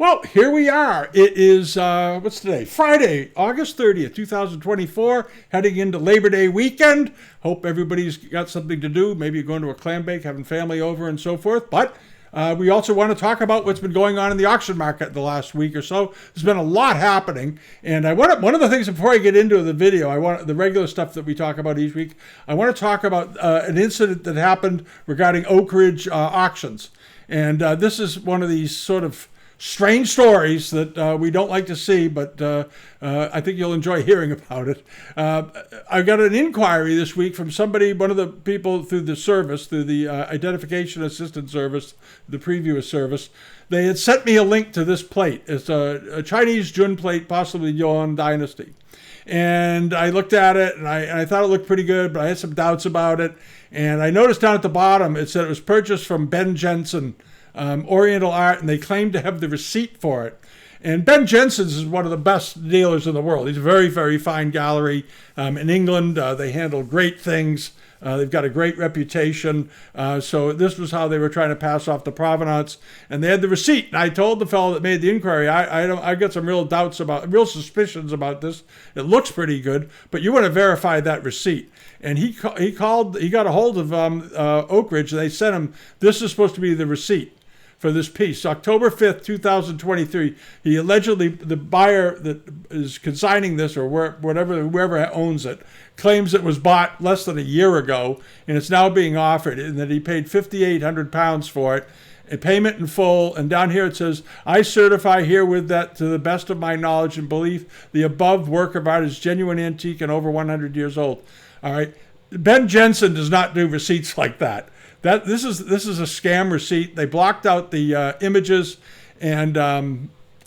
Well, here we are. It is, what's today? Friday, August 30th, 2024, heading into Labor Day weekend. Hope everybody's got something to do. Maybe you're going to a clam bake, having family over and so forth. But we also want to talk about what's been going on in the auction market the last week or so. There's been a lot happening. And one of the things, before I get into the video, the regular stuff that we talk about each week, I want to talk about an incident that happened regarding Oakridge Auctions. And this is one of these sort of strange stories that we don't like to see, but I think you'll enjoy hearing about it. I got an inquiry this week from somebody, one of the people through the service, through the Identification Assistance Service, the previous service. They had sent me a link to this plate. It's a Chinese Jun plate, possibly Yuan Dynasty. And I looked at it, and I thought it looked pretty good, but I had some doubts about it. And I noticed down at the bottom, it said it was purchased from Ben Jensen, Oriental Art, and they claim to have the receipt for it. And Ben Jensen's is one of the best dealers in the world. He's a very, very fine gallery in England. They handle great things. They've got a great reputation. So this was how they were trying to pass off the provenance. And they had the receipt. And I told the fellow that made the inquiry, I got some real suspicions about this. It looks pretty good, but you want to verify that receipt. And he got a hold of Oakridge, and they sent him, this is supposed to be the receipt for this piece. October 5th, 2023, he allegedly, the buyer that is consigning this, or whoever owns it, claims it was bought less than a year ago, and it's now being offered, and that he paid £5,800 for it, a payment in full. And down here it says, I certify herewith that to the best of my knowledge and belief, the above work of art is genuine antique and over 100 years old. All right. Ben Jensen does not do receipts like that. This is a scam receipt. They blocked out the images, and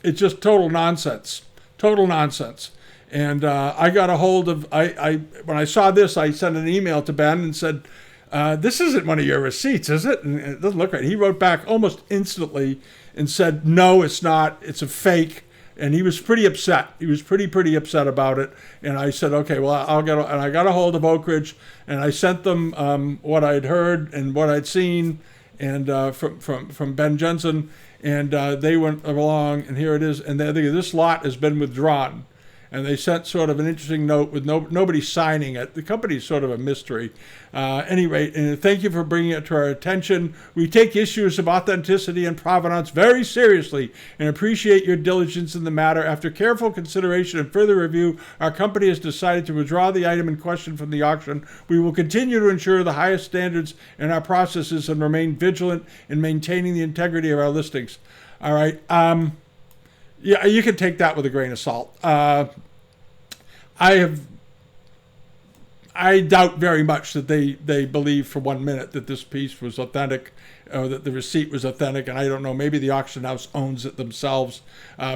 it's just total nonsense. Total nonsense. And I got a hold of, when I saw this, I sent an email to Ben and said, this isn't one of your receipts, is it? And it doesn't look right. He wrote back almost instantly and said, no, it's not. It's a fake. And he was pretty upset. He was pretty upset about it. And I said, okay, well, and I got a hold of Oakridge, and I sent them what I'd heard and what I'd seen, and from Ben Jensen, and they went along, and here it is. And this lot has been withdrawn. And they sent sort of an interesting note with nobody signing it. The company's sort of a mystery. Anyway, and thank you for bringing it to our attention. We take issues of authenticity and provenance very seriously and appreciate your diligence in the matter. After careful consideration and further review, our company has decided to withdraw the item in question from the auction. We will continue to ensure the highest standards in our processes and remain vigilant in maintaining the integrity of our listings. All right. Yeah, you can take that with a grain of salt. I doubt very much that they believe for 1 minute that this piece was authentic, or that the receipt was authentic. And I don't know, maybe the auction house owns it themselves,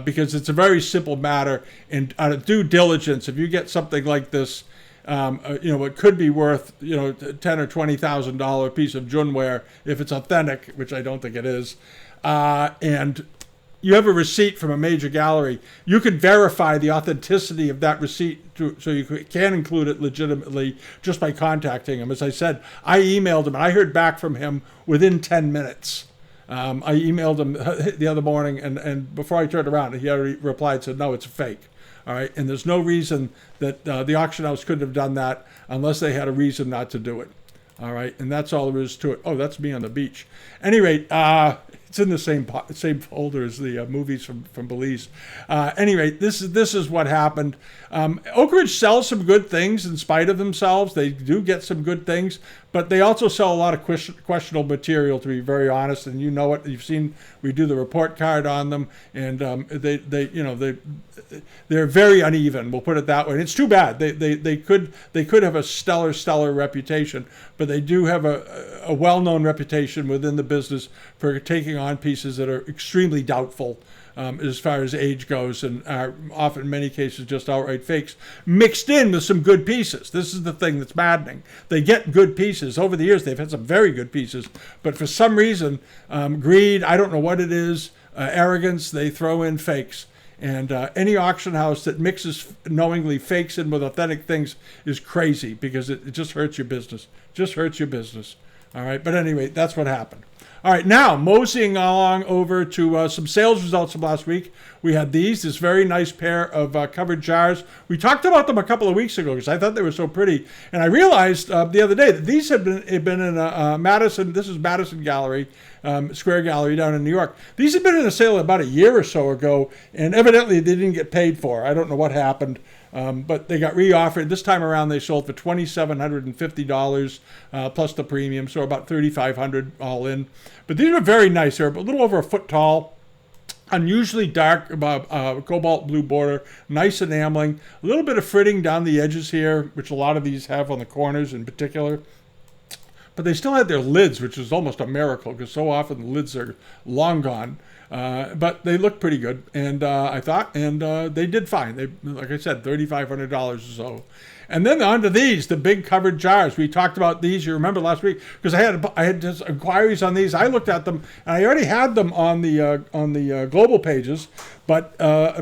because it's a very simple matter. And out of due diligence, if you get something like this, it could be worth, $10,000 or $20,000 piece of Junware if it's authentic, which I don't think it is, and you have a receipt from a major gallery, you can verify the authenticity of that receipt so you can include it legitimately just by contacting him. As I said, I emailed him, and I heard back from him within 10 minutes. I emailed him the other morning, and before I turned around, he already replied, said, no, it's a fake. All right, and there's no reason that the auction house couldn't have done that unless they had a reason not to do it. All right, and that's all there is to it. Oh, that's me on the beach. Anyway, it's in the same folder as the movies from Belize. Anyway, this is what happened. Oakridge sells some good things in spite of themselves. They do get some good things, but they also sell a lot of questionable material, to be very honest. And you know it. You've seen we do the report card on them, and they're very uneven. We'll put it that way. And it's too bad. They could have a stellar reputation, but they do have a well-known reputation within the business for taking on pieces that are extremely doubtful as far as age goes, and are often, in many cases, just outright fakes, mixed in with some good pieces. This is the thing that's maddening. They get good pieces. Over the years, they've had some very good pieces, but for some reason, greed, I don't know what it is, arrogance, they throw in fakes. And any auction house that mixes knowingly fakes in with authentic things is crazy, because it just hurts your business. Just hurts your business. All right, but anyway, that's what happened. All right, now moseying along over to some sales results from last week. We had this very nice pair of covered jars. We talked about them a couple of weeks ago because I thought they were so pretty. And I realized the other day that these had been in a Madison, this is Madison Gallery, Square Gallery down in New York. These had been in a sale about a year or so ago, and evidently they didn't get paid for. I don't know what happened. But they got reoffered. This time around, they sold for $2,750 plus the premium, so about $3,500 all in. But these were very nice. They're a little over a foot tall, unusually dark, cobalt blue border, nice enameling, a little bit of fritting down the edges here, which a lot of these have on the corners in particular. But they still had their lids, which is almost a miracle because so often the lids are long gone. But they look pretty good, and I thought, and they did fine. They, like I said, $3,500 or so. And then on to these, the big covered jars. We talked about these, you remember last week, because I had just inquiries on these. I looked at them, and I already had them on the global pages, but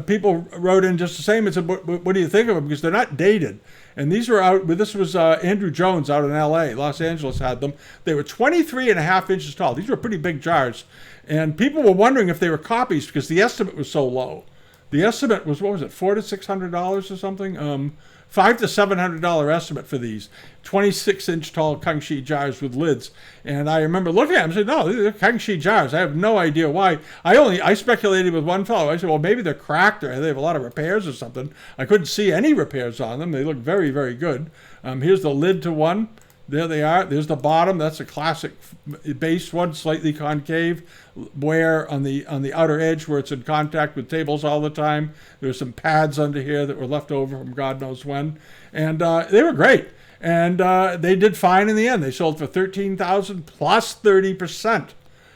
people wrote in just the same and said, what do you think of them? Because they're not dated. And these were out, this was Andrew Jones out in LA. Los Angeles had them. They were 23 and a half inches tall. These were pretty big jars. And people were wondering if they were copies because the estimate was so low. The estimate was, what was it, $400 to $600 or something? $500 to $700 estimate for these 26-inch tall Kungi jars with lids. And I remember looking at them and saying, no, these are Kungi jars. I have no idea why. I speculated with one fellow. I said, well, maybe they're cracked or they have a lot of repairs or something. I couldn't see any repairs on them. They look very, very good. Here's the lid to one. There they are. There's the bottom. That's a classic base one, slightly concave, where on the outer edge where it's in contact with tables all the time. There's some pads under here that were left over from God knows when. And they were great. And they did fine in the end. They sold for $13,000 plus 30%.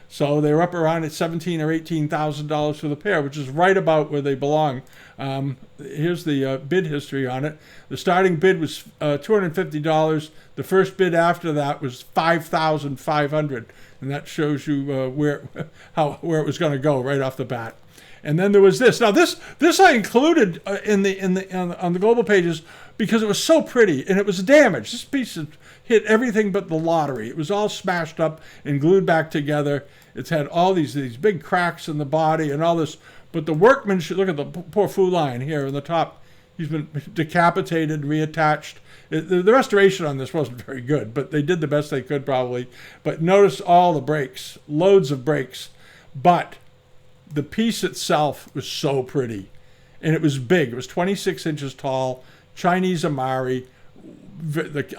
So they were up around at $17,000 or $18,000 for the pair, which is right about where they belong. Here's the bid history on it. The starting bid was $250. The first bid after that was $5,500, and that shows you where it was going to go right off the bat. And then there was this. Now this I included on the global pages because it was so pretty and it was damaged. This piece hit everything but the lottery. It was all smashed up and glued back together. It's had all these big cracks in the body and all this. But the workmanship, look at the poor Foulon here in the top. He's been decapitated, reattached. The restoration on this wasn't very good, but they did the best they could probably. But notice all the breaks, loads of breaks. But the piece itself was so pretty. And it was big. It was 26 inches tall, Chinese Amari.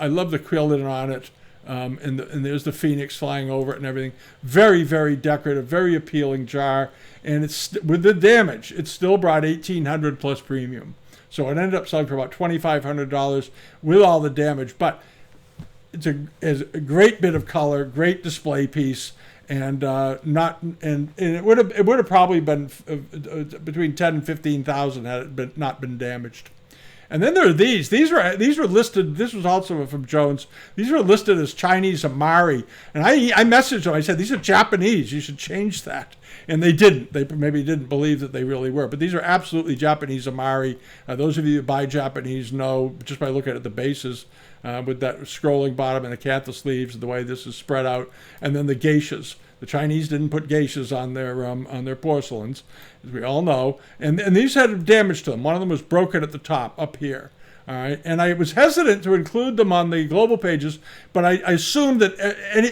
I love the quilling on it. And there's the phoenix flying over it and everything. Very, very decorative, very appealing jar. And it's with the damage, it still brought $1,800 plus premium. So it ended up selling for about $2,500 with all the damage. But it's a great bit of color, great display piece, and it would have probably been between $10,000 and $15,000 had it not been damaged. And then there are these. These were listed. This was also from Jones. These were listed as Chinese Amari. And I messaged them. I said, these are Japanese. You should change that. And they didn't. They maybe didn't believe that they really were. But these are absolutely Japanese Amari. Those of you who buy Japanese know, just by looking at the bases, with that scrolling bottom and the canthus sleeves, the way this is spread out. And then the geishas. The Chinese didn't put geishas on their porcelains, as we all know. And these had damage to them. One of them was broken at the top, up here. All right, and I was hesitant to include them on the global pages, but I assume that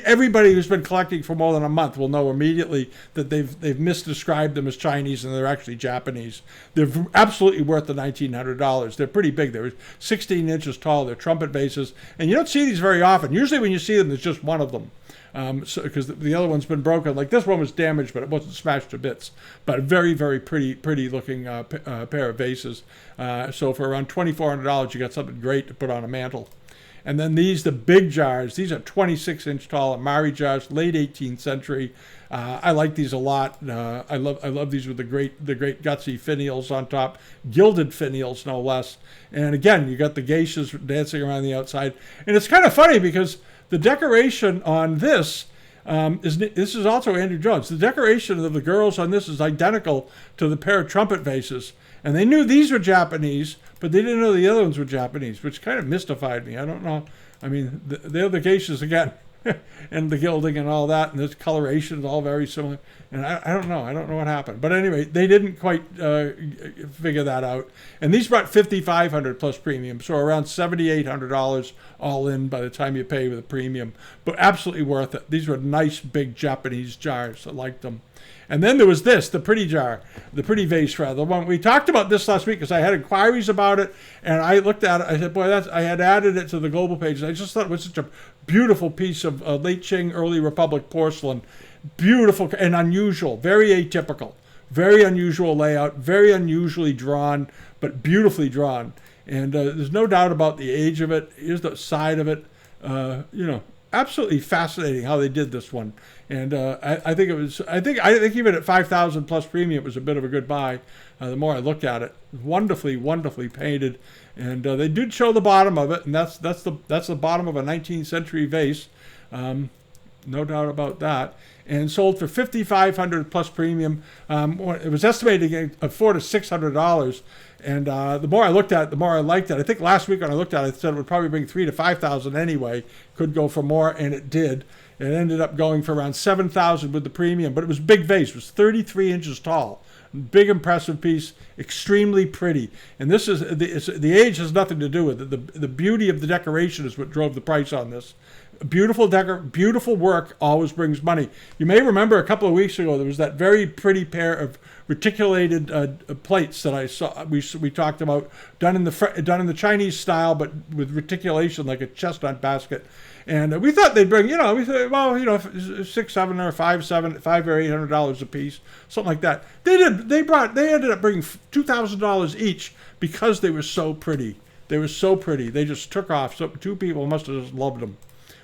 everybody who's been collecting for more than a month will know immediately that they've misdescribed them as Chinese and they're actually Japanese. They're absolutely worth the $1,900. They're pretty big. They're 16 inches tall. They're trumpet vases, and you don't see these very often. Usually when you see them, there's just one of them. Because the other one's been broken. Like this one was damaged, but it wasn't smashed to bits. But a very, very pretty looking pair of vases. So for around $2,400, you got something great to put on a mantle. And then the big jars. These are 26-inch tall Amari jars, late 18th century. I like these a lot. I love these with the great gutsy finials on top, gilded finials no less. And again, you got the geishas dancing around the outside. And it's kind of funny because the decoration on this is also Andrew Jones. The decoration of the girls on this is identical to the pair of trumpet vases. And they knew these were Japanese, but they didn't know the other ones were Japanese, which kind of mystified me. I don't know. I mean, they're the geishas again. and the gilding and all that, and this coloration is all very similar. And I don't know. I don't know what happened. But anyway, they didn't quite figure that out. And these brought $5,500 plus premium, so around $7,800 all in by the time you pay with a premium. But absolutely worth it. These were nice, big Japanese jars. I liked them. And then there was this, the pretty jar, the pretty vase rather. The one we talked about this last week because I had inquiries about it, and I looked at it. I said, boy, I had added it to the global pages. I just thought it was such a beautiful piece of late Qing, early Republic porcelain. Beautiful and unusual, very atypical, very unusual layout, very unusually drawn, but beautifully drawn. And there's no doubt about the age of it. Here's the side of it. Absolutely fascinating how they did this one. And I think even at 5,000 plus premium, it was a bit of a good buy. The more I looked at it, wonderfully, wonderfully painted. And they did show the bottom of it, and that's the bottom of a 19th century vase. No doubt about that. And sold for $5,500 plus premium. It was estimated at $400 to $600. And the more I looked at it, the more I liked it. I think last week when I looked at it, I said it would probably bring $3,000 to $5,000 anyway. Could go for more, and it did. It ended up going for around $7,000 with the premium. But it was a big vase. It was 33 inches tall. Big, impressive piece. Extremely pretty. And this is the age has nothing to do with it. The beauty of the decoration is what drove the price on this. Beautiful work always brings money. You may remember a couple of weeks ago there was that very pretty pair of reticulated plates that I saw. We talked about done in the Chinese style, but with reticulation like a chestnut basket. And we thought they'd bring, we thought, $600, $700, $500 or $800 a piece, something like that. They did. They ended up bringing $2,000 each because they were so pretty. They were so pretty. They just took off. So two people must have just loved them.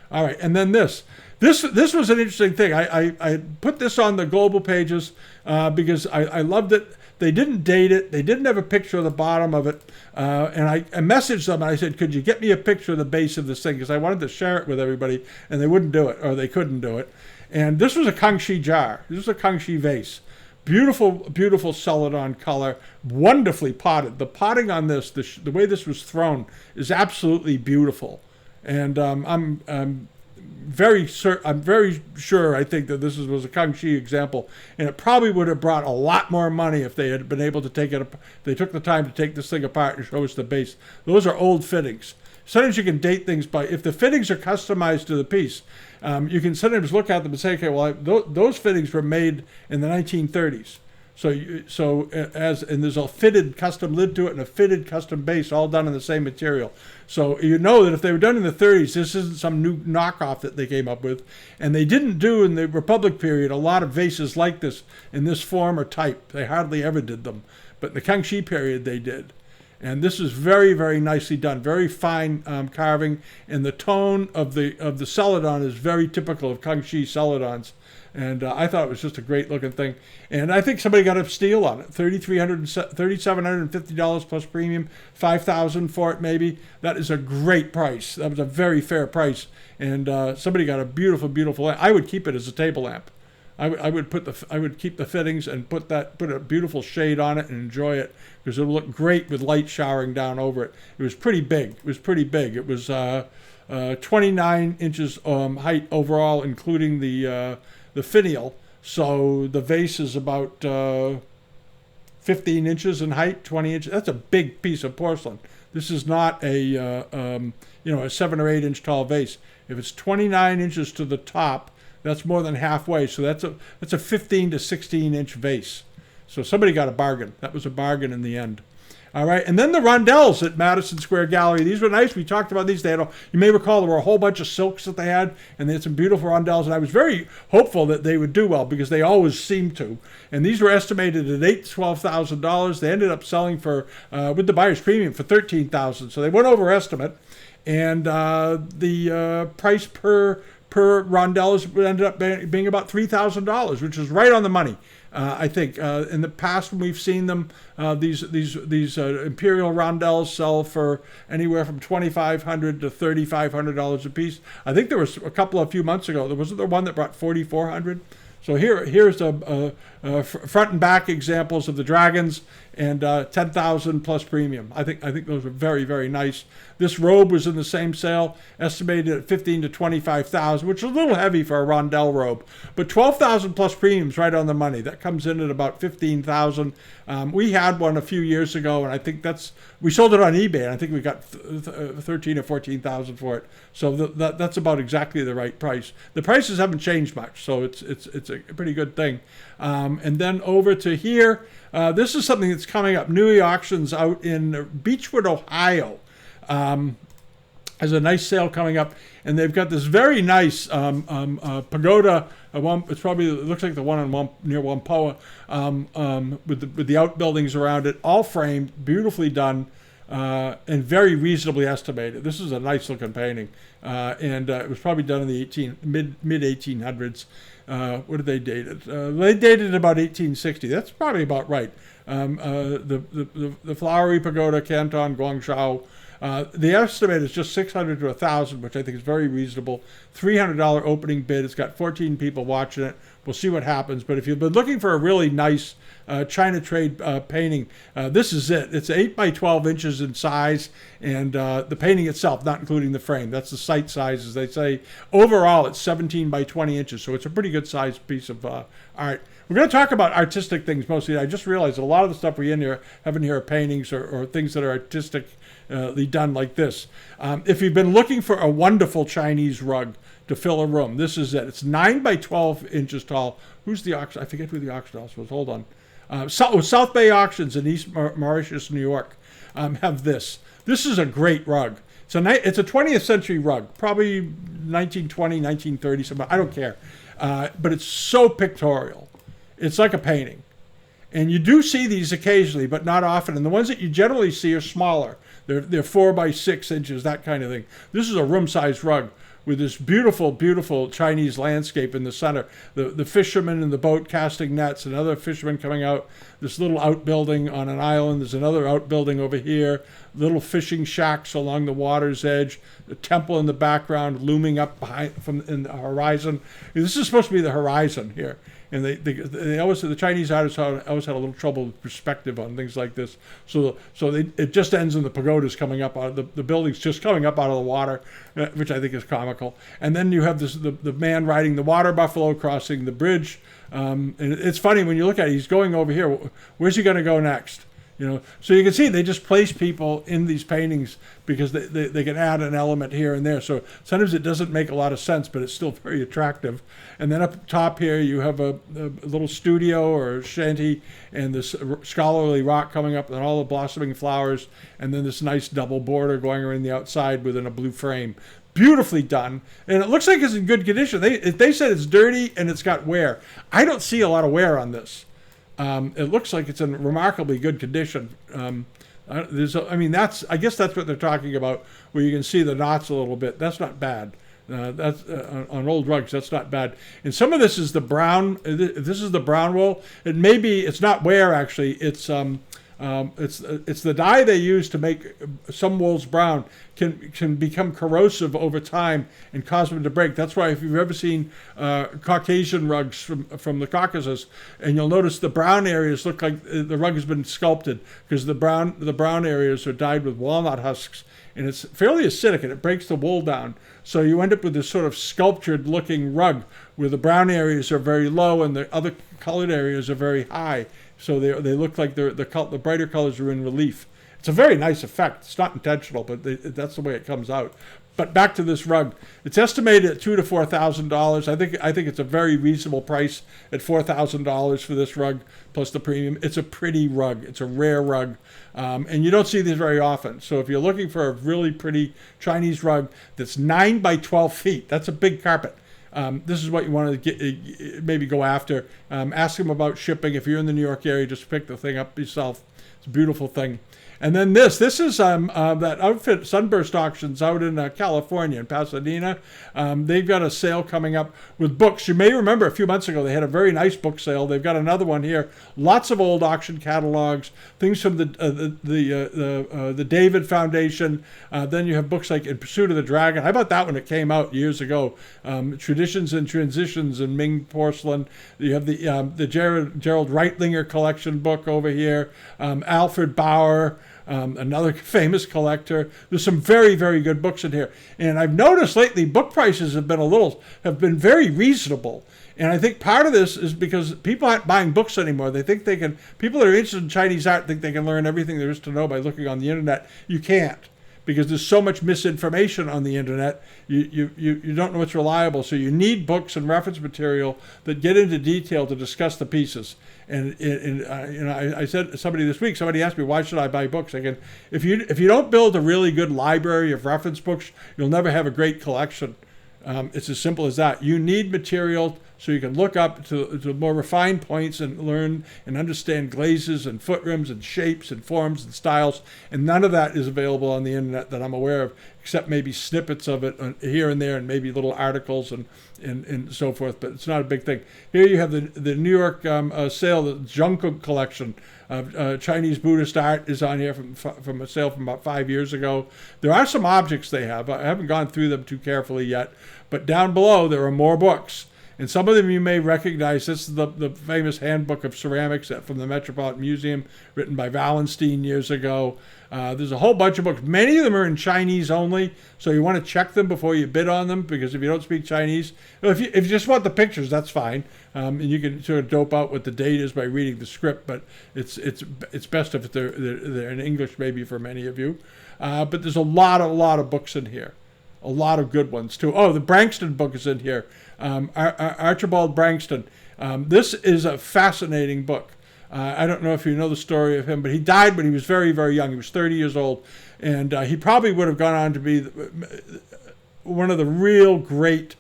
All right, and then this was an interesting thing. I put this on the global pages because I loved it. They didn't date it. They didn't have a picture of the bottom of it. And I messaged them and I said, could you get me a picture of the base of this thing? Because I wanted to share it with everybody, and they wouldn't do it, or they couldn't do it. And this was a Kungi jar. This was a Kungi vase. Beautiful, beautiful celadon color, wonderfully potted. The potting on this, the way this was thrown, is absolutely beautiful. And I'm very sure. I think that this was a Kungi example, and it probably would have brought a lot more money if they had been able to take it. They took the time to take this thing apart and show us the base. Those are old fittings. Sometimes you can date things by if the fittings are customized to the piece. You can sometimes look at them and say, okay, well, those fittings were made in the 1930s. And there's a fitted custom lid to it and a fitted custom base, all done in the same material. So you know that if they were done in the 30s, this isn't some new knockoff that they came up with. And they didn't do in the Republic period a lot of vases like this in this form or type. They hardly ever did them. But in the Kungi period, they did. And this is very, very nicely done. Very fine carving, and the tone of the celadon is very typical of Kungi celadons. And I thought it was just a great looking thing. And I think somebody got a steal on it. $3,750 plus premium, $5,000 for it maybe. That is a great price. That was a very fair price. And somebody got a beautiful, beautiful lamp. I would keep it as a table lamp. I would keep the fittings and put a beautiful shade on it and enjoy it, because it would look great with light showering down over it. It was pretty big. It was 29 inches height overall, including the finial. So the vase is about 15 inches in height, 20 inches. That's a big piece of porcelain. This is not a 7 or 8 inch tall vase. If it's 29 inches to the top, that's more than halfway. So that's a 15 to 16 inch vase. So somebody got a bargain. That was a bargain in the end. All right, and then the Rondells at Madison Square Gallery. These were nice. We talked about these. You may recall there were a whole bunch of silks that they had, and they had some beautiful Rondells, and I was very hopeful that they would do well because they always seem to. And these were estimated at $8,000 to $12,000. They ended up selling for, with the buyer's premium, for $13,000. So they went over estimate, and the price per Rondells ended up being about $3,000, which is right on the money. I think in the past when we've seen them, these Imperial Rondells sell for anywhere from $2,500 to $3,500 a piece. I think there was a few months ago. There wasn't the one that brought $4,400. So here's a front and back examples of the dragons, and 10,000 plus premium. I think those are very, very nice. This robe was in the same sale, estimated at $15,000 to $25,000, which is a little heavy for a Rondell robe, but $12,000 plus premiums right on the money. That comes in at about $15,000. We had one a few years ago, and I think we sold it on eBay, and I think we got $13,000 or $14,000 for it. So that's about exactly the right price. The prices haven't changed much, so it's a pretty good thing. And then over to here, this is something that's coming up. Kungi Auctions out in Beechwood, Ohio. Has a nice sale coming up, and they've got this very nice pagoda. It looks like the one near Wampoa, with the outbuildings around it, all framed, beautifully done, and very reasonably estimated. This is a nice looking painting, and it was probably done in the mid 1800s. What did they date it? They dated it about 1860. That's probably about right. The flowery pagoda, Canton, Guangzhou. The estimate is just $600 to $1,000, which I think is very reasonable. $300 opening bid. It's got 14 people watching it. We'll see what happens. But if you've been looking for a really nice China trade painting, this is it. It's 8 by 12 inches in size, and the painting itself, not including the frame. That's the site size, as they say. Overall, it's 17 by 20 inches, so it's a pretty good sized piece of art. We're going to talk about artistic things mostly. I just realized a lot of the stuff we have in here are paintings or things that are artistically done like this. If you've been looking for a wonderful Chinese rug to fill a room, this is it. It's 9 by 12 inches tall. Who's the auction? I forget who the auction house was. Hold on. South Bay Auctions in East Mauritius, New York, have this. This is a great rug. It's a 20th century rug, probably 1920, 1930, something. I don't care. But it's so pictorial. It's like a painting. And you do see these occasionally, but not often. And the ones that you generally see are smaller. They're 4 by 6 inches, that kind of thing. This is a room-sized rug with this beautiful, beautiful Chinese landscape in the center. The fishermen in the boat casting nets, another fisherman coming out, this little outbuilding on an island. There's another outbuilding over here, little fishing shacks along the water's edge, the temple in the background looming up in the horizon. This is supposed to be the horizon here. And they always, the Chinese artists always had a little trouble with perspective on things like this. So it just ends in the pagodas coming up out of the buildings just coming up out of the water, which I think is comical. And then you have the man riding the water buffalo crossing the bridge. And it's funny when you look at it, he's going over here. Where's he going to go next? So you can see they just place people in these paintings because they can add an element here and there. So sometimes it doesn't make a lot of sense, but it's still very attractive. And then up top here, you have a little studio or shanty and this scholarly rock coming up and all the blossoming flowers. And then this nice double border going around the outside within a blue frame. Beautifully done. And it looks like it's in good condition. They said it's dirty and it's got wear. I don't see a lot of wear on this. It looks like it's in remarkably good condition. I guess that's what they're talking about, where you can see the knots a little bit. That's not bad. That's on old rugs. That's not bad. And some of this is the brown. This is the brown wool. It's not wear actually. It's the dye they use to make some wools brown can become corrosive over time and cause them to break. That's why if you've ever seen Caucasian rugs from the Caucasus, and you'll notice the brown areas look like the rug has been sculpted because the brown areas are dyed with walnut husks, and it's fairly acidic and it breaks the wool down. So you end up with this sort of sculptured looking rug where the brown areas are very low and the other colored areas are very high. So they look like the brighter colors are in relief. It's a very nice effect. It's not intentional, but that's the way it comes out. But back to this rug, it's estimated at $2,000 to $4,000. I think it's a very reasonable price at $4,000 for this rug plus the premium. It's a pretty rug. It's a rare rug, and you don't see these very often. So if you're looking for a really pretty Chinese rug that's 9 by 12 feet, that's a big carpet. This is what you want to maybe go after. Ask them about shipping. If you're in the New York area, just pick the thing up yourself. It's a beautiful thing. And then this is that outfit, Sunburst Auctions out in California, in Pasadena. They've got a sale coming up with books. You may remember a few months ago they had a very nice book sale. They've got another one here. Lots of old auction catalogs, things from the David Foundation. Then you have books like In Pursuit of the Dragon. How about that one? It came out years ago. Traditions and Transitions in Ming Porcelain. You have the Gerald Reitlinger collection book over here. Alfred Bauer. another famous collector. There's some very, very good books in here. And I've noticed lately book prices have been very reasonable. And I think part of this is because people aren't buying books anymore. They think people that are interested in Chinese art think they can learn everything there is to know by looking on the internet. You can't, because there's so much misinformation on the internet. You don't know what's reliable. So you need books and reference material that get into detail to discuss the pieces. And I said to somebody this week, somebody asked me, why should I buy books? Again, if you don't build a really good library of reference books, you'll never have a great collection. It's as simple as that. You need material so you can look up to more refined points and learn and understand glazes and foot rims and shapes and forms and styles. And none of that is available on the internet that I'm aware of, except maybe snippets of it here and there and maybe little articles and so forth. But it's not a big thing. Here you have the New York sale, the Jungkook collection of Chinese Buddhist art is on here from a sale from about 5 years ago. There are some objects they have. I haven't gone through them too carefully yet. But down below, there are more books. And some of them you may recognize. This is the famous Handbook of Ceramics from the Metropolitan Museum, written by Wallenstein years ago. There's a whole bunch of books. Many of them are in Chinese only, so you want to check them before you bid on them, because if you don't speak Chinese, if you just want the pictures, that's fine. And you can sort of dope out what the date is by reading the script, but it's best if they're in English, maybe for many of you. But there's a lot of books in here. A lot of good ones, too. Oh, the Brankston book is in here. Archibald Brankston. This is a fascinating book. I don't know if you know the story of him, but he died when he was very, very young. He was 30 years old. And he probably would have gone on to be one of the real great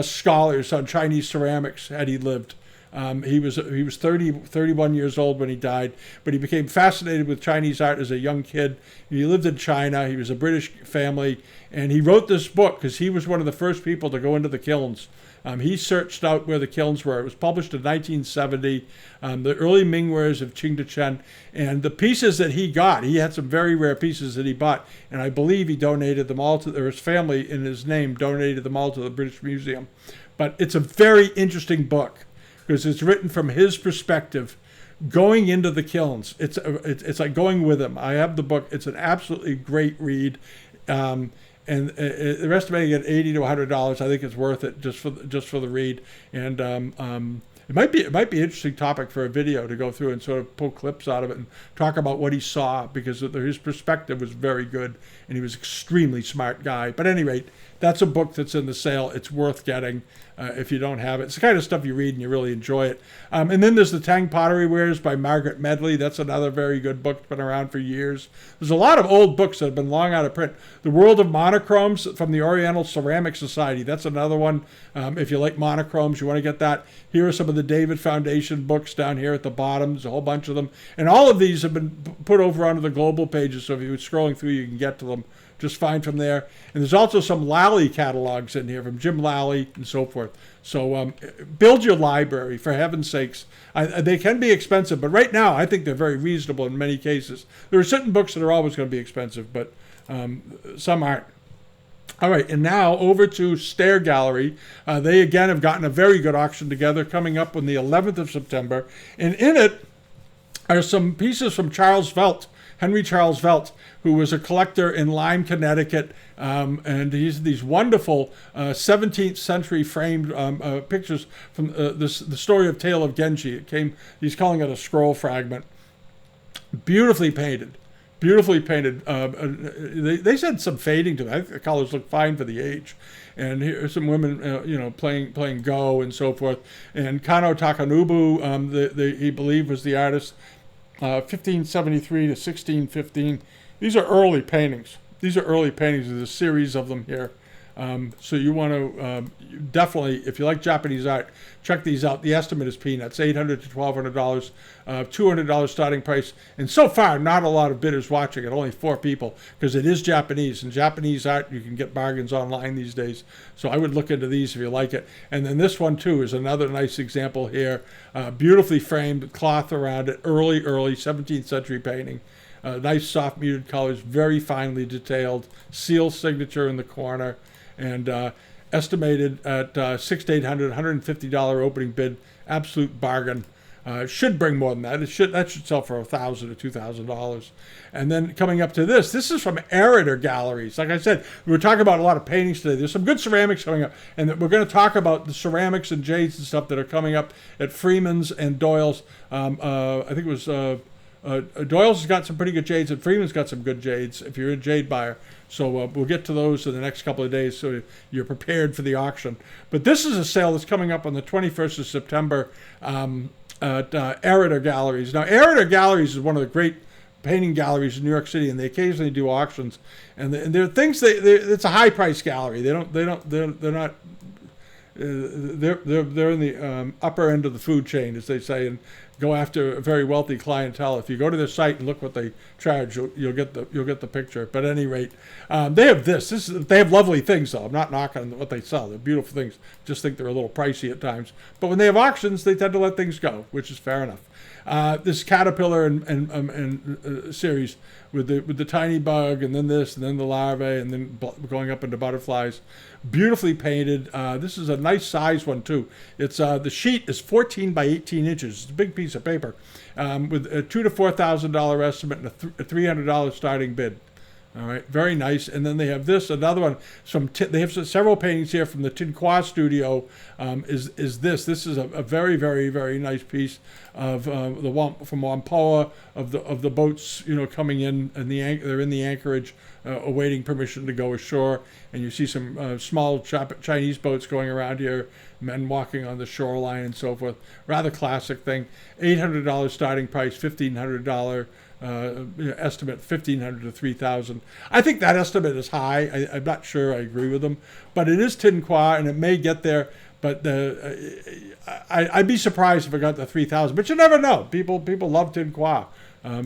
scholars on Chinese ceramics had he lived. He was 31 years old when he died, but he became fascinated with Chinese art as a young kid. He lived in China. He was a British family, and he wrote this book because he was one of the first people to go into the kilns. He searched out where the kilns were. It was published in 1970, the early Ming wares of Qingdechen, and the pieces that he got, he had some very rare pieces that he bought, and I believe he donated them all or his family in his name donated them all to the British Museum. But it's a very interesting book, because it's written from his perspective, going into the kilns. It's like going with him. I have the book. It's an absolutely great read, and they're estimating at $80 to $100. I think it's worth it just for the read. And it might be an interesting topic for a video to go through and sort of pull clips out of it and talk about what he saw, because his perspective was very good, and he was an extremely smart guy. But at any rate, that's a book that's in the sale. It's worth getting if you don't have it. It's the kind of stuff you read and you really enjoy it. And then there's the Tang Pottery Wares by Margaret Medley. That's another very good book. It's been around for years. There's a lot of old books that have been long out of print. The World of Monochromes from the Oriental Ceramic Society. That's another one. If you like monochromes, you want to get that. Here are some of the David Foundation books down here at the bottom. There's a whole bunch of them. And all of these have been put over onto the global pages, so if you're scrolling through, you can get to them just fine from there. And there's also some Lally catalogs in here from Jim Lally and so forth. So build your library, for heaven's sakes. They can be expensive, but right now I think they're very reasonable in many cases. There are certain books that are always going to be expensive, but some aren't. All right, and now over to Stair Gallery. They again have gotten a very good auction together coming up on the 11th of September. And in it are some pieces from Charles Velt, Henry Charles Velt, who was a collector in Lyme, Connecticut, and he's these wonderful 17th century framed pictures from the story of Tale of Genji. He's calling it a scroll fragment. Beautifully painted. Beautifully painted. They said some fading to it. I think the colors look fine for the age. And here are some women, playing Go and so forth. And Kano Takanobu, he believed was the artist. 1573 to 1615. These are early paintings. There's a series of them here. So you want to definitely, if you like Japanese art, check these out. The estimate is peanuts, $800 to $1,200, $200 starting price. And so far, not a lot of bidders watching it, only 4 people, because it is Japanese. And Japanese art, you can get bargains online these days. So I would look into these if you like it. And then this one, too, is another nice example here. Beautifully framed, cloth around it, early 17th century painting. Nice soft muted colors, very finely detailed, seal signature in the corner. And estimated at $600 to $800, $150 opening bid, absolute bargain. Should bring more than that. That should sell for $1,000 to $2,000. And then coming up to this is from Arader Galleries. Like I said, we were talking about a lot of paintings today. There's some good ceramics coming up, and we're going to talk about the ceramics and jades and stuff that are coming up at Freeman's and Doyle's. I think it was Doyle's has got some pretty good jades, and Freeman's got some good jades if you're a jade buyer. So we'll get to those in the next couple of days so you're prepared for the auction. But this is a sale that's coming up on the 21st of September at Arader Galleries. Now, Arader Galleries is one of the great painting galleries in New York City, and they occasionally do auctions. And there are things it's a high price gallery. They're not. They're in the upper end of the food chain, as they say, and go after a very wealthy clientele. If you go to their site and look what they charge, you'll get the picture. But at any rate, they have they have lovely things though. I'm not knocking on what they sell. They're beautiful things. Just think they're a little pricey at times. But when they have auctions, they tend to let things go, which is fair enough. This caterpillar and series with the tiny bug, and then this, and then the larvae, and then going up into butterflies. Beautifully painted. This is a nice size one too. It's the sheet is 14 by 18 inches. It's a big piece of paper with a $2,000 to $4,000 estimate and a $300 starting bid. All right, very nice. And then they have another one. They have several paintings here from the Tinquois studio. This is a very, very, very nice piece of from Whampoa of the boats, coming in, and they're in the anchorage, awaiting permission to go ashore. And you see some small Chinese boats going around here, men walking on the shoreline and so forth. Rather classic thing. $800 starting price, $1,500. Estimate $1,500 to $3,000. I think that estimate is high. I'm not sure I agree with them, but it is Tinquois and it may get there. But I'd be surprised if it got to $3,000. But you never know. People love Tinquois,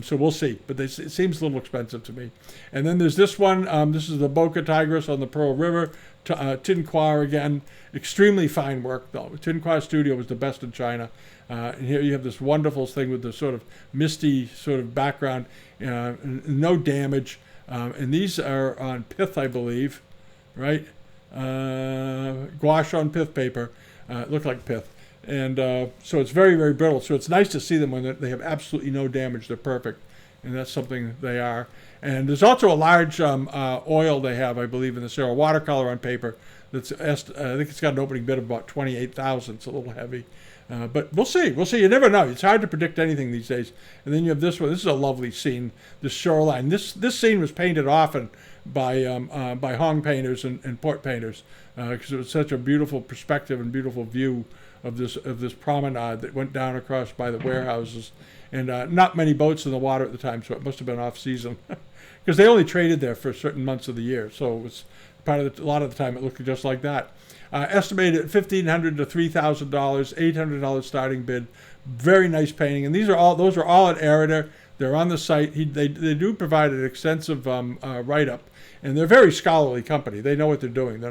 so we'll see. But it seems a little expensive to me. And then there's this one. This is the Boca Tigris on the Pearl River. Tinquois again. Extremely fine work though. Tinquois Studio was the best in China. And here you have this wonderful thing with the sort of misty sort of background, no damage. And these are on pith, I believe, right? Gouache on pith paper. Look like pith. And so it's very, very brittle. So it's nice to see them when they have absolutely no damage. They're perfect. And that's something they are. And there's also a large oil they have, I believe, in this area, watercolor on paper. I think it's got an opening bid of about $28,000. It's a little heavy. But we'll see. You never know. It's hard to predict anything these days. And then you have this one. This is a lovely scene. The shoreline. This scene was painted often by Hong painters and port painters because it was such a beautiful perspective and beautiful view of this promenade that went down across by the warehouses. And not many boats in the water at the time, so it must have been off season because they only traded there for certain months of the year. So it was a lot of the time it looked just like that. Estimated at $1,500 to $3,000, $800 starting bid. Very nice painting, and those are all at Arader. They're on the site. They do provide an extensive write-up, and they're a very scholarly company. They know what they're doing.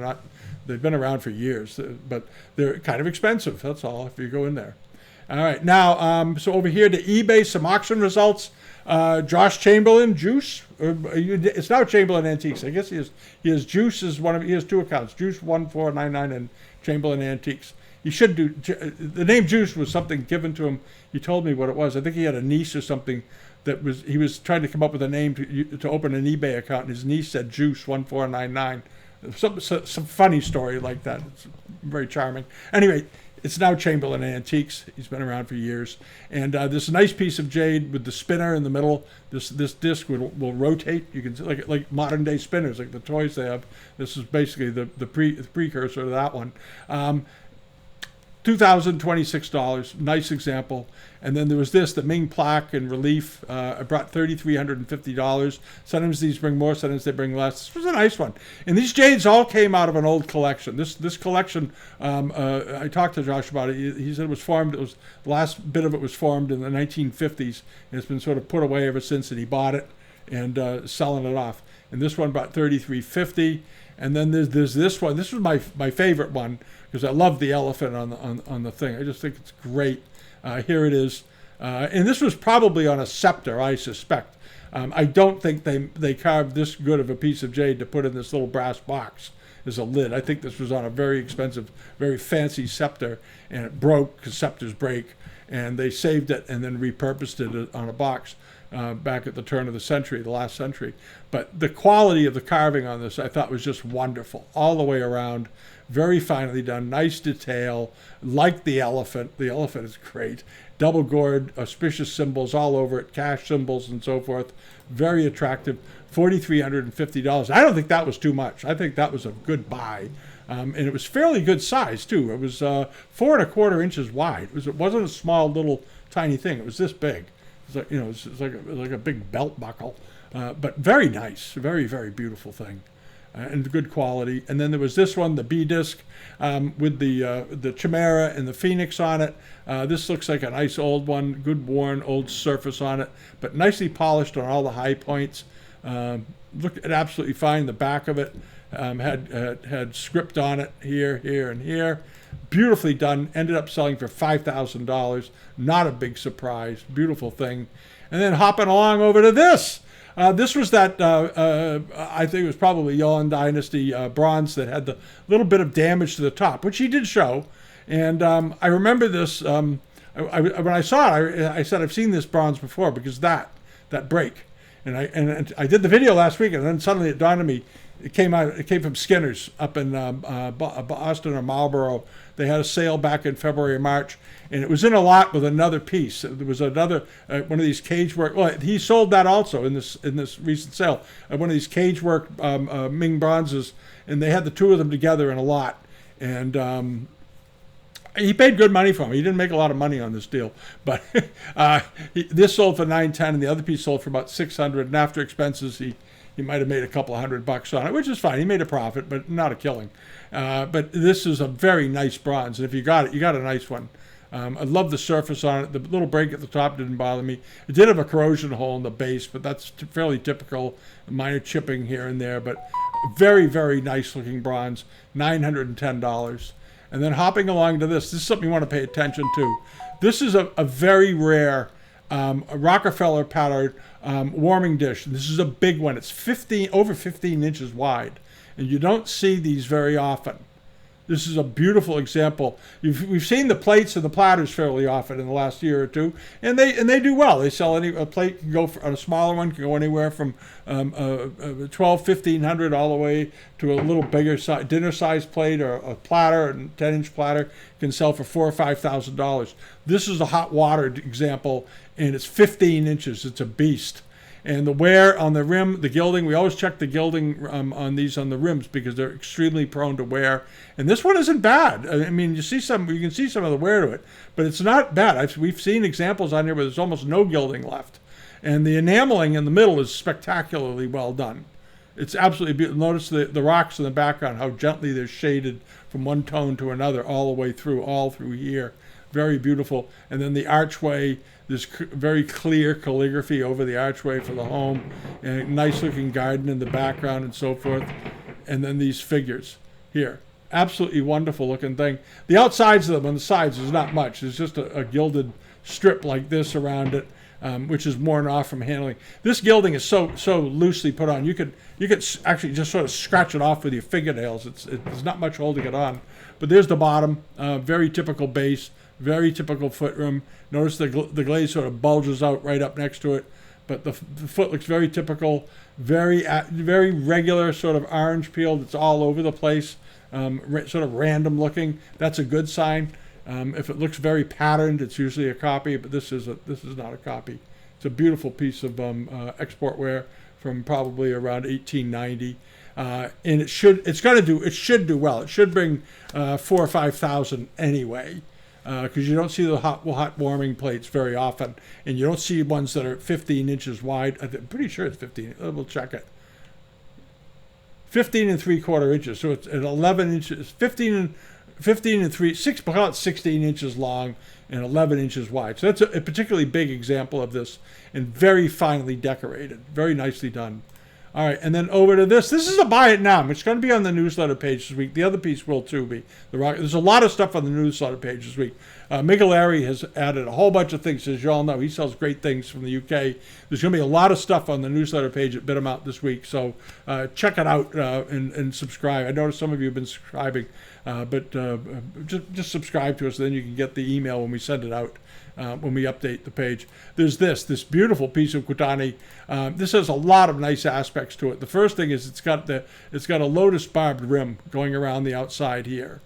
They've been around for years, but they're kind of expensive. That's all. If you go in there. All right, now so over here to eBay, some auction results. Josh Chamberlain, Juice. It's now Chamberlain Antiques. I guess he has Juice he has two accounts, Juice 1499 and Chamberlain Antiques. He should do. The name Juice was something given to him. He told me what it was. I think he had a niece or something he was trying to come up with a name to open an eBay account, and his niece said Juice 1499. Some funny story like that. It's very charming. Anyway. It's now Chamberlain Antiques. He's been around for years. And this nice piece of jade with the spinner in the middle. This disc will rotate. You can see like modern day spinners, like the toys they have. This is basically the precursor to that one. $2,026. Nice example. And then there was the Ming plaque in relief. I brought $3,350. Sometimes these bring more, sometimes they bring less. This was a nice one. And these jades all came out of an old collection. This collection, I talked to Josh about it. He said it was formed. The last bit of it was formed in the 1950s, and it's been sort of put away ever since. And he bought it and selling it off. And this one bought $3,350. And then there's this one. This was my favorite one because I love the elephant on the thing. I just think it's great. Here it is. And this was probably on a scepter, I suspect. I don't think they carved this good of a piece of jade to put in this little brass box as a lid. I think this was on a very expensive, very fancy scepter, and it broke because scepters break. and they saved it and then repurposed it on a box back at the turn of the century, the last century. But the quality of the carving on this I thought was just wonderful all the way around. Very finely done, nice detail, like the elephant. The elephant is great. Double gored, auspicious symbols all over it, cash symbols and so forth. Very attractive. $4,350. I don't think that was too much. I think that was a good buy. And it was fairly good size too. It was 4¼ inches wide. It wasn't a small little tiny thing. It was this big. It was like, it's like a big belt buckle. But very nice, very, very beautiful thing. And good quality. And then there was this one, the B disc, with the Chimera and the Phoenix on it. This looks like a nice old one, good worn old surface on it, but nicely polished on all the high points. Looked absolutely fine. The back of it had script on it here, here, and here. Beautifully done. Ended up selling for $5,000. Not a big surprise. Beautiful thing. And then hopping along over to this. This was that, I think it was probably Yuan Dynasty bronze that had the little bit of damage to the top, which he did show. And I remember this, when I saw it, I said, I've seen this bronze before because that break. And I did the video last week, and then suddenly it dawned on me, it came from Skinner's up in Boston or Marlboro. They had a sale back in February or March, and it was in a lot with another piece. There was another one of these cage work. Well, he sold that also in this recent sale. One of these cage work Ming bronzes, and they had the two of them together in a lot. And he paid good money for them. He didn't make a lot of money on this deal, but this sold for $910, and the other piece sold for about $600. And after expenses, he might have made a couple $100 on it, which is fine. He made a profit, but not a killing. But this is a very nice bronze, and if you got it, you got a nice one. I love the surface on it. The little break at the top didn't bother me. It did have a corrosion hole in the base, but that's fairly typical. Minor chipping here and there, but very, very nice looking bronze. $910. And then hopping along to this is something you want to pay attention to. This is a very rare Rockefeller Pattern warming dish. This is a big one. It's over 15 inches wide, and you don't see these very often. This is a beautiful example. We've seen the plates and the platters fairly often in the last year or two, and they do well. They sell a plate can go a smaller one can go anywhere from $1,200-$1,500 all the way to a little bigger dinner size plate, or a platter, a 10-inch platter can sell for $4,000 or $5,000. This is a hot water example, and it's 15 inches. It's a beast. And the wear on the rim, the gilding, we always check the gilding on these on the rims because they're extremely prone to wear. And this one isn't bad. I mean, you can see some of the wear to it, but it's not bad. We've seen examples on here where there's almost no gilding left. And the enameling in the middle is spectacularly well done. It's absolutely beautiful. Notice the rocks in the background, how gently they're shaded from one tone to another all the way through, all through here. Very beautiful. And then the archway, there's very clear calligraphy over the archway for the home, and a nice looking garden in the background and so forth. And then these figures here. Absolutely wonderful looking thing. The outsides of them, on the sides, there's not much. There's just a gilded strip like this around it, which is worn off from handling. This gilding is so loosely put on. You could actually just sort of scratch it off with your fingernails. There's not much holding it on. But there's the bottom. Very typical base. Very typical footroom. Notice the glaze sort of bulges out right up next to it, but the foot looks very typical, very regular sort of orange peel that's all over the place, sort of random looking. That's a good sign. If it looks very patterned, it's usually a copy, but this is not a copy. It's a beautiful piece of export ware from probably around 1890. And it should do well. It should bring 4,000 or 5,000 anyway. Because you don't see the hot warming plates very often, and you don't see ones that are 15 inches wide. I'm pretty sure it's 15. We'll check it. 15 3/4 inches. So it's at 11 inches. 15 and 16 inches long and 11 inches wide. So that's a particularly big example of this, and very finely decorated, very nicely done. All right, and then over to this. This is a buy it now. It's going to be on the newsletter page this week. The other piece will too be there's a lot of stuff on the newsletter page this week. Larry has added a whole bunch of things, as you all know. He sells great things from the UK. There's going to be a lot of stuff on the newsletter page at Bitamount this week, so check it out and subscribe. I noticed some of you have been subscribing, but just subscribe to us, then you can get the email when we send it out. When we update the page. There's this beautiful piece of Kutani. This has a lot of nice aspects to it. The first thing is it's got a lotus barbed rim going around the outside here.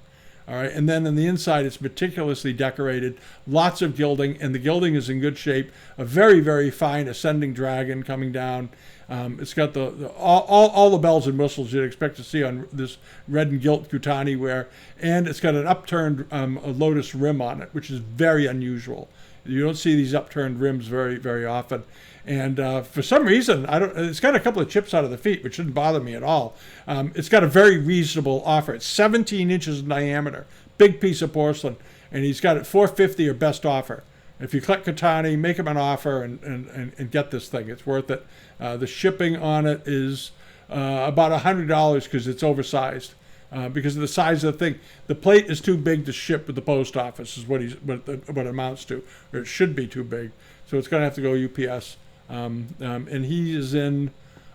All right, and then on the inside it's meticulously decorated, lots of gilding, and the gilding is in good shape. A very, very fine ascending dragon coming down. It's got all the bells and whistles you'd expect to see on this red and gilt Kutani ware, and it's got an upturned a lotus rim on it, which is very unusual. You don't see these upturned rims very, very often. And for some reason, it's got a couple of chips out of the feet, which shouldn't bother me at all. It's got a very reasonable offer. It's 17 inches in diameter, big piece of porcelain, and he's got it $450 or best offer. If you click Kutani, make him an offer and get this thing. It's worth it. The shipping on it is about $100 because it's oversized. Because of the size of the thing, the plate is too big to ship with the post office. Is what it amounts to, or it should be too big. So it's going to have to go UPS. And he is in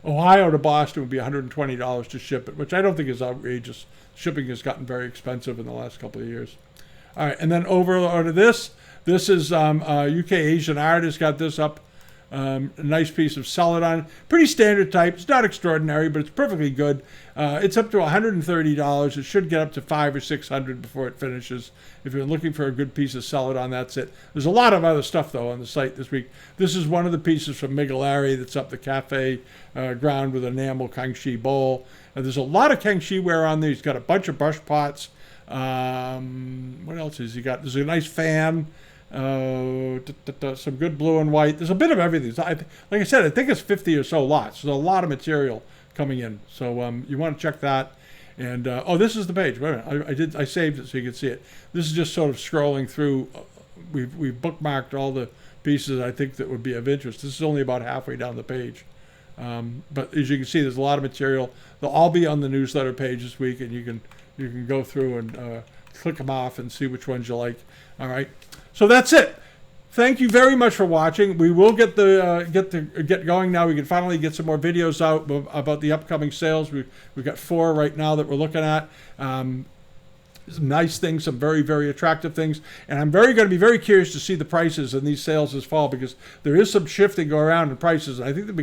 Ohio to Boston. Would be $120 to ship it, which I don't think is outrageous. Shipping has gotten very expensive in the last couple of years. All right, and then over to this. This is UK Asian artist got this up. A nice piece of celadon, pretty standard type. It's not extraordinary, but it's perfectly good. It's up to $130. It should get up to $500 or $600 before it finishes. If you're looking for a good piece of celadon, that's it. There's a lot of other stuff though on the site this week. This is one of the pieces from Larry that's up the cafe ground with enamel Kangxi bowl. There's a lot of Kangxi ware on there. He's got a bunch of brush pots. What else has he got? There's a nice fan. Some good blue and white. There's a bit of everything. Like I said, I think it's 50 or so lots. There's a lot of material coming in. So you want to check that. And this is the page. Wait a minute. I saved it so you can see it. This is just sort of scrolling through. We've bookmarked all the pieces I think that would be of interest. This is only about halfway down the page. But as you can see, there's a lot of material. They'll all be on the newsletter page this week, and you can go through and click them off and see which ones you like. All right. So that's it. Thank you very much for watching. We will get going now. We can finally get some more videos out about the upcoming sales. We've got 4 right now that we're looking at. Some nice things, some very, very attractive things. And I'm going to be very curious to see the prices in these sales this fall, because there is some shifting going around in prices. I think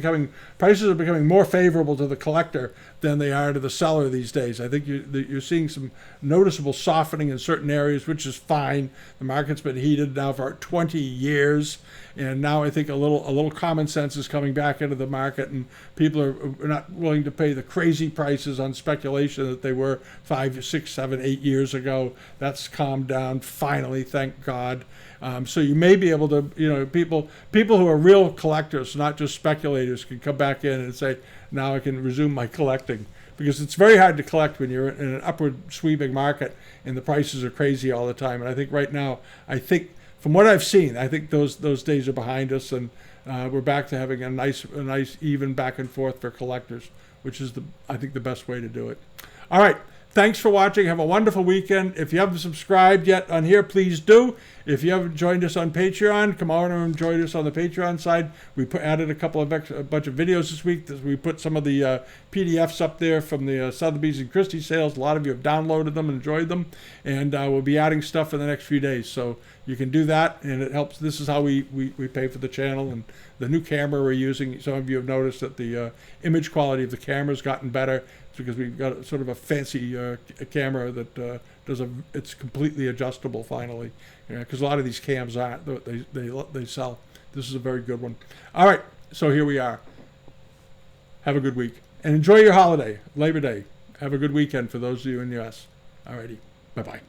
prices are becoming more favorable to the collector than they are to the seller these days. I think you're seeing some noticeable softening in certain areas, which is fine. The market's been heated now for 20 years. And now I think a little common sense is coming back into the market, and people are not willing to pay the crazy prices on speculation that they were 5, 6, 7, 8 years ago. That's calmed down finally, thank God. So you may be able to, people who are real collectors, not just speculators, can come back in and say, now I can resume my collecting. Because it's very hard to collect when you're in an upward sweeping market and the prices are crazy all the time. And I think right now, from what I've seen, I think those days are behind us, and we're back to having a nice even back and forth for collectors, which is I think the best way to do it. All right, thanks for watching. Have a wonderful weekend. If you haven't subscribed yet on here, please do. If you haven't joined us on Patreon, come on and join us on the Patreon side. We added a bunch of videos this week. We put some of the PDFs up there from the Sotheby's and Christie's sales. A lot of you have downloaded them and enjoyed them, and we'll be adding stuff in the next few days. So you can do that, and it helps. This is how we pay for the channel. And the new camera we're using, some of you have noticed that the image quality of the camera has gotten better. It's because we've got sort of a fancy camera that it's completely adjustable finally. Because a lot of these cams aren't. They sell. This is a very good one. All right, so here we are. Have a good week. And enjoy your holiday, Labor Day. Have a good weekend for those of you in the U.S. All righty. Bye-bye.